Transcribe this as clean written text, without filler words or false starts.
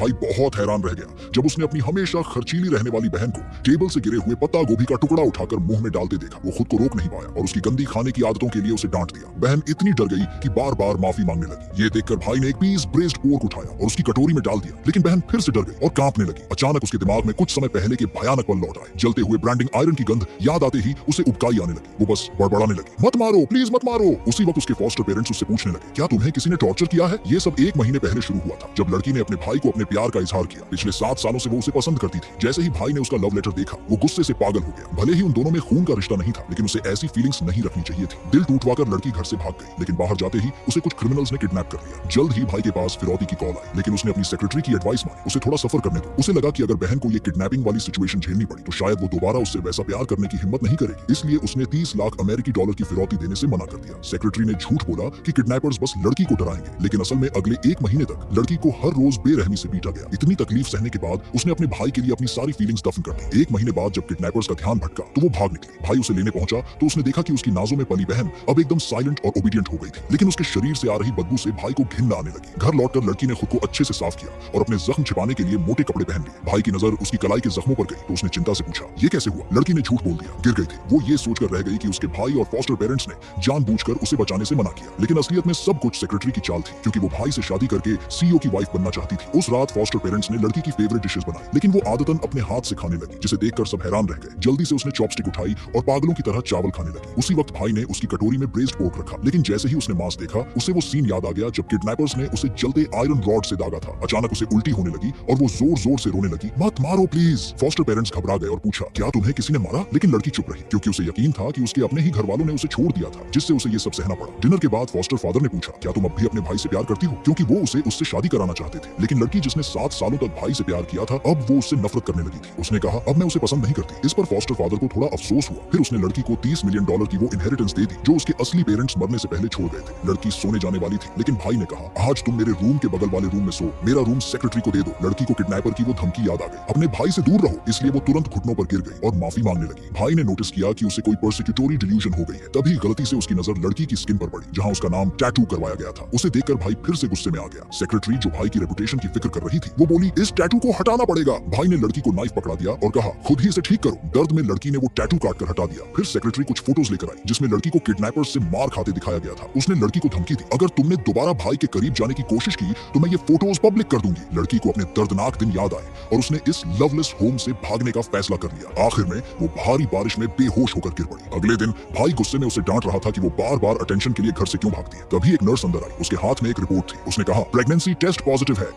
भाई बहुत हैरान रह गया जब उसने अपनी हमेशा खर्चीली रहने वाली बहन को टेबल से गिरे हुए पत्ता गोभी का टुकड़ा उठाकर मुंह में डालते देखा। वो खुद को रोक नहीं पाया और उसकी गंदी खाने की आदतों के लिए उसे डांट दिया। बहन इतनी डर गई कि बार बार माफी मांगने लगी। ये देखकर भाई ने एक पीस ब्रेस्ड पोर्क उठाया और उसकी कटोरी में डाल दिया, लेकिन बहन फिर से डर गई और कांपने लगी। अचानक उसके दिमाग में कुछ समय पहले के भयानक पल लौट आए। जलते हुए ब्रांडिंग आयरन की गंध याद आते ही उसे उबकाई आने लगी। वो बस बड़बड़ाने लगी, मत मारो प्लीज मत मारो। उसी वक्त उसके फॉस्टर पेरेंट्स उससे पूछने लगे, क्या तुम्हें किसी ने टॉर्चर किया है? ये सब 1 महीने पहले शुरू हुआ था जब लड़की ने अपने भाई को अपने प्यार का इजहार किया। पिछले 7 सालों से वो उसे पसंद करती थी। जैसे ही भाई ने उसका लव लेटर देखा वो गुस्से से पागल हो गया। भले ही उन दोनों में खून का रिश्ता नहीं था, लेकिन उसे ऐसी फीलिंग्स नहीं रखनी चाहिए थी। दिल टूटवाकर लड़की घर से भाग गई, लेकिन बाहर जाते ही उसे कुछ क्रिमिनल्स ने किडनैप कर लिया। जल्द ही भाई के पास फिरौती की कॉल आई, लेकिन उसने अपनी सेक्रेटरी की एडवाइस मानी, उसे थोड़ा सफर करने दो। उसे लगा कि अगर बहन को ये किडनैपिंग वाली सिचुएशन झेलनी पड़ी तो शायद वो दोबारा उससे वैसा प्यार करने की हिम्मत नहीं करेगी। इसलिए उसने 30 लाख अमेरिकी डॉलर की फिरौती देने से मना कर दिया। सेक्रेटरी ने झूठ बोला कि किडनैपर्स बस लड़की को डराएंगे, लेकिन असल में अगले 1 महीने तक लड़की को हर रोज बेरहमी से पीटा गया। इतनी तकलीफ सहने के बाद उसने अपने भाई के लिए अपनी सारी फीलिंग्स दफन कर दी। 1 महीने बाद जब किडनैपर्स का ध्यान भटका तो वो भाग निकली। भाई उसे लेने पहुंचा तो उसने देखा कि उसकी नाजों में पली बहन अब एकदम साइलेंट और ओबीडियंट हो गई थी, लेकिन उसके शरीर से आ रही बदबू से भाई को घिन आने लगी। घर लौटकर लड़की ने खुद को अच्छे से साफ किया और अपने जख्म छिपाने के लिए मोटे कपड़े पहन लिए। भाई की नजर उसकी कलाई के जख्मों पर गई तो उसने चिंता से पूछा, ये कैसे हुआ? लड़की ने झूठ बोल दिया, गिर गई थी। वो ये सोचकर रह गई कि उसके भाई और फॉस्टर पेरेंट्स ने जानबूझकर उसे बचाने से मना किया, लेकिन असलियत में सब कुछ सेक्रेटरी की चाल थी, क्योंकि वो भाई से शादी करके सीईओ की वाइफ बनना चाहती थी। उस रात फॉस्टर पेरेंट्स ने लड़की की फेवरेट डिशेस बनाई, लेकिन वो आदतन अपने हाथ से खाने लगी, जिसे देखकर सब हैरान रह गए। जल्दी से उसने चॉपस्टिक उठाई और पागलों की तरह चावल खाने लगी। उसी वक्त भाई ने उसकी कटोरी में ब्रेस्ड पोर्क रखा, लेकिन जैसे ही उसने मांस देखा उसे वो सीन याद आ गया जब किडनैपर्स ने उसे जलते आयरन रॉड से दागा था। अचानक उसे उल्टी होने लगी और वो जोर जोर से रोने लगी, मत मारो प्लीज। फॉस्टर पेरेंट्स घबरा गए और पूछा, क्या तुम्हें किसी ने मारा? लेकिन लड़की चुप रही, क्योंकि उसे यकीन था कि उसके अपने ही घर वालों ने उसे छोड़ दिया था, जिससे उसे ये सब सहना पड़ा। डिनर के बाद फॉस्टर फादर ने पूछा, क्या तुम अब भी अपने भाई से प्यार करती हो? क्योंकि वो उसे उससे शादी कराना चाहते थे, लेकिन लड़की जिसने 7 सालों तक भाई से प्यार किया था अब वो उससे नफरत करने लगी थी। उसने कहा, अब मैं उसे पसंद नहीं करती। इस पर फॉस्टर फादर को थोड़ा अफसोस हुआ। फिर उसने लड़की को $30 मिलियन की वो इनहेरिटेंस दे दी जो उसके असली पेरेंट्स मरने से पहले छोड़ गए थे। लड़की सोने जाने वाली थी, लेकिन भाई ने कहा, आज तुम मेरे रूम के बगल वाले रूम में सो, मेरा रूम सेक्रेटरी को दे दो। लड़की को किडनैपर की वो धमकी याद आ गई। अपने भाई से दूर रहो, इसलिए वो तुरंत घुटनों पर गिर गई और माफी मांगने लगी। भाई ने नोटिस किया कि उसे कोई पर्सिक्यूटरी डिल्यूजन हो गई है। तभी गलती से उसकी नजर लड़की की स्किन पर पड़ी, जहां उसका नाम टैटू करवाया गया था। उसे देखकर भाई फिर से गुस्से में आ गया। सेक्रेटरी जो भाई की रेपुटेशन की फिक्र कर रही थी वो बोली, इस टैटू को हटाना पड़ेगा। भाई ने लड़की को नाइफ पकड़ा दिया और कहा, खुद ही इसे ठीक करो। दर्द में लड़की ने वो टैटू काट कर हटा दिया। फिर सेक्रेटरी कुछ फोटोज लेकर आई जिसमें लड़की को किडनैपर्स से मार खाते दिखाया गया था। उसने लड़की को धमकी दी, अगर तुमने दोबारा भाई के करीब जाने की कोशिश की तो मैं ये फोटोज पब्लिक कर दूंगी। लड़की को अपने दर्दनाक दिन याद आए और उसने इस लवलेस होम से भागने का फैसला कर लिया। आखिर में वो भारी बारिश में बेहोश होकर गिर पड़ी। अगले दिन भाई गुस्से में उसे डांट रहा था कि वो बार बार अटेंशन के लिए घर से क्यों भागती है। तभी एक नर्स अंदर आई, उसके हाथ में एक रिपोर्ट थी। उसने कहा, प्रेगनेंसी टेस्ट पॉजिटिव है।